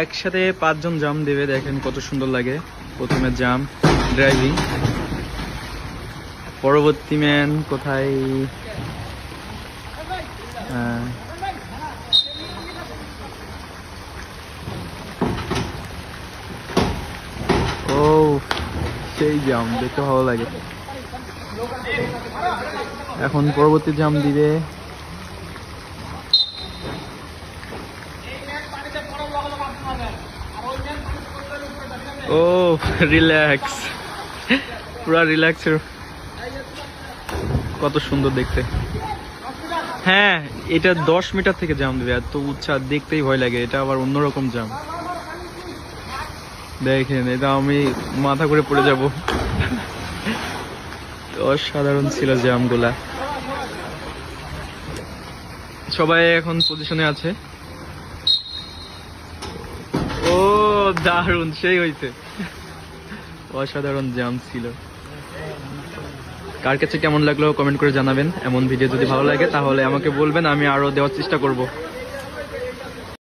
একসাথে 5 জন জাম দেবে, দেখেন কত সুন্দর লাগে। প্রথমে জাম ড্রাইভিং, পরবর্তী ম্যান কোথায়? ও সেই জাম দেখতে ভালো লাগে। এখন পরবর্তী জাম দিবে। ও রিল্যাক্স, পুরা রিল্যাক্সের, কত সুন্দর দেখতে। হ্যাঁ, এটা 10 মিটার থেকে জাম দেবে, এত উচ্চা, দেখতেই ভয় লাগে। এটা আবার অন্যরকম জাম, দেখেন এটা আমি মাথা করে পড়ে যাব। অসাধারণ ছিল জামগুলা। সবাই এখন পজিশনে আছে। ও দারুণ, সেই হয়েছে, অসাধারণ জাম ছিল। কার কাছে কেমন লাগলো কমেন্ট করে জানাবেন। এমন ভিডিও যদি ভালো লাগে তাহলে আমাকে বলবেন, আমি আরো দেওয়ার চেষ্টা করব।